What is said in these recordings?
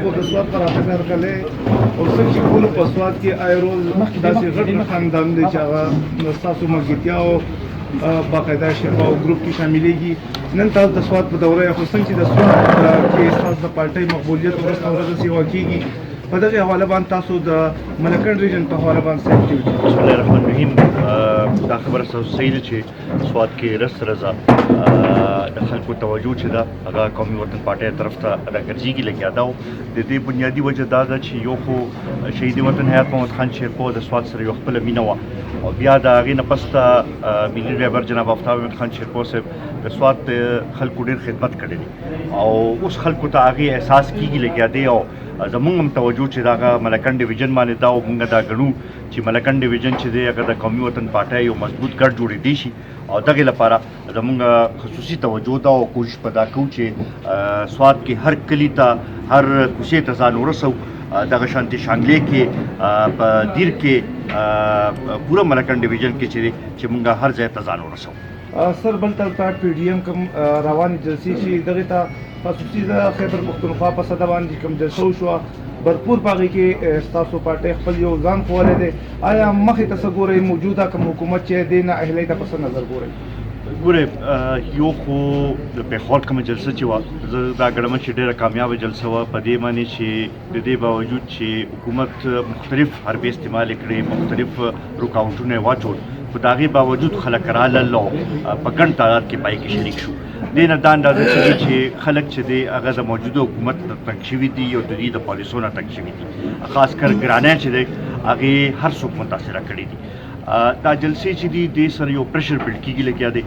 خلکو د سواد پر اثر کله او څنګه چې ټول په سواد کې ایرول داسې غټ خاندان دی چې هغه تاسو ملګرتیا او باقاعده شربا او ګروپ کې شاملېږي نن تاسو د سواد په دوره خو څنګه چې د سواد کې تاسو د پارټۍ مقبولیت ورسته ورځ سیوا کیږي په دغه حواله باندې تاسو د ملکن ریجن په حواله باندې اکټیویټي بسم الله الرحمن الرحیم دا خبره صحیح ده چې سواد کې رس رضا د خلکو توجه چې ده هغه قومي وطن پارټۍ طرف ته راګرځېږي لګیا ده او د دې بنیادي وجه دا ده چې یو خو شهید وطن حیات محمد خان شیرپو د سواد سره یو خپله مینه وه او بیا د هغې نه پس ته ملي رهبر جناب آفتاب احمد خان شیرپو صاحب د سواد خلکو ډېر خدمت کړی دی او اوس خلکو ته هغې احساس کېږي لګیا دی او زمونږ هم توجه چې دغه ملکن ډیویژن باندې دا او مونږ دا ګڼو چې ملکن ډیویژن چې دی هغه د قومي وطن پارټۍ یو مضبوط ګډ جوړېدی شي او دغې لپاره زمونږ خصوصي توجه ده او کوشش په دا کوو چې سواد کې هر کلي ته هر کوڅې ته ځان ورسو دغه شانتي شانګلې کې په دیر کې پوره ملکن ډیویژن کې چې مونږ هر ځای ته ځان ورسو سر بل طرف پی ډي ایم کوم روانې جلسې چې دغې ته خصوصي د خیبر پښتونخوا په صده باندې کوم جلسه وشوه भरपूर पागे के ستاسو پارټۍ خپل یو ځان خوله دی آیا مخې ته څه ګورئ موجوده کوم حکومت چې دی نه اهلی ته په څه نظر ګورئ ګورئ یو خو د پېښور کومه جلسه چې وه زه دا ګڼم چې ډېره کامیابه جلسه وه په دې معنی چې د دې باوجود چې حکومت مختلف حربې استعمال کړې مختلف رکاوټونه یې واچول خو د هغې باوجود خلک رالل او په ګڼ تعداد کې پای کې شریک شو دې نه دا اندازه کېږي چې خلک چې دی هغه د موجوده حکومت نه تنګ شوي دي او د دې د پالیسو نه تنګ شوي دي خاص کر ګرانی چې دی هغې هر څوک متاثره کړي دي دا جلسې چې دي دې سره یو پریشر بلډ کېږي لګیا دی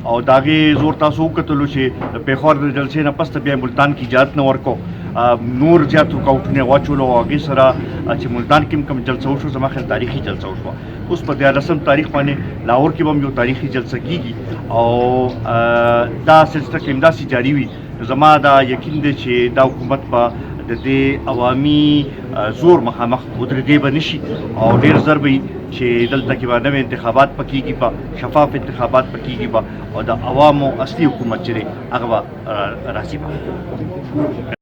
او د هغې زور تاسو وکتلو چې د پېښور د جلسې نه پس ته بیا ملتان کې اجازت نه ورکو نور زیات رکاوټونه واچولو او هغې سره چې ملتان کې هم کوم جلسه وشو زما خیال تاریخي جلسه وشوه اوس په 14 تاریخ باندې لاهور کې به هم یو تاریخي جلسه کېږي او دا سلسله کې همداسې جاري وي زما دا یقین دی چې دا حکومت به د دې عوامي زور مخامخ ودرېدی به نشي او ډېر ژر به چې دلته کې به نوې انتخابات پکېږي به شفاف انتخابات پکېږي به او د عوامو اصلي حکومت چې دی هغه به راځي به